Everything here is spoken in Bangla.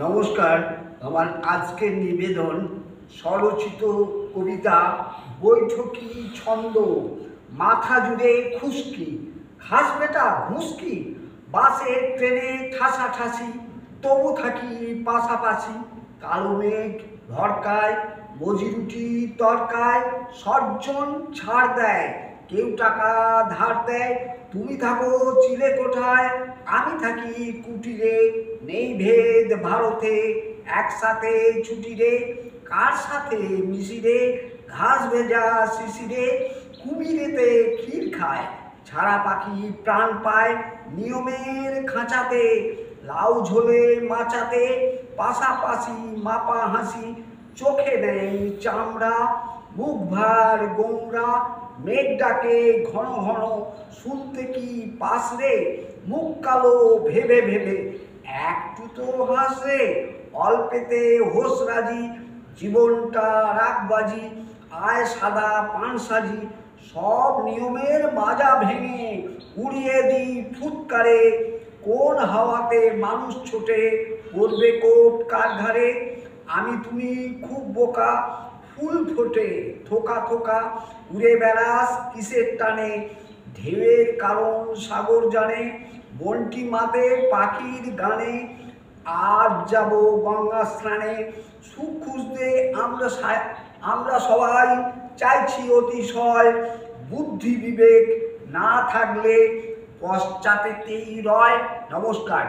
নমস্কার। আমার আজকের নিবেদন স্বরচিত কবিতা বৈঠকি ছন্দ। মাথা জুড়ে খুশকি, খাস বেটা ঘুষকি, বাসে ট্রেনে ঠাসাঠাসি, তবু থাকি পাশাপাশি। কালো মেঘ ভরকায়, মজিরুটি তরকায়, সজ্জন ছাড় দেয়, কেউ টাকা ধার দেয়। তুমি থাকো চিলে কোঠায়, আমি থাকি কুটিরে, নেই ভেদ ভারতে, একসাথে ছুটি রে। কার সাথে মিশিরে, ঘাস ভেজা শিশিরে, কুমিরেতে ক্ষীর খায়, ছাড়া পাখি প্রাণ পায় নিয়মের খাঁচাতে। লাউ ঝোলে মাচাতে, পাশাপাশি মাপা হাসি, চোখে নেই চামড়া, মুখ ভার গোমরা। মেঘ ডাকে ঘন ঘন, শুনতে কি পাস রে, মুখ কালো ভেবে ভেবে, একটু তো হাস রে। অল্পেতে হোস রাজি, জীবনটা রাগবাজি, আয় সাদা পান সাজি, সব নিয়মের মাজা ভেঙে উড়িয়ে দিই ফুৎকারে। কোন হাওয়াতে মানুষ ছোটে, পড়বে কোট কার ঘাড়ে। আমি তুমি খুব বোকা, ফুল ফোটে থোকা থোকা, উড়ে বেড়াস কিসের টানে, ঢেউয়ের কারণ সাগর জানে, বন্টি মাতে পাখির গানে। আজ যাব গঙ্গা স্নানে, সুখ খুঁজতে আমরা সবাই চাইছি অতিশয়। বুদ্ধি বিবেক না থাকলে পশ্চাতেই রয়। নমস্কার।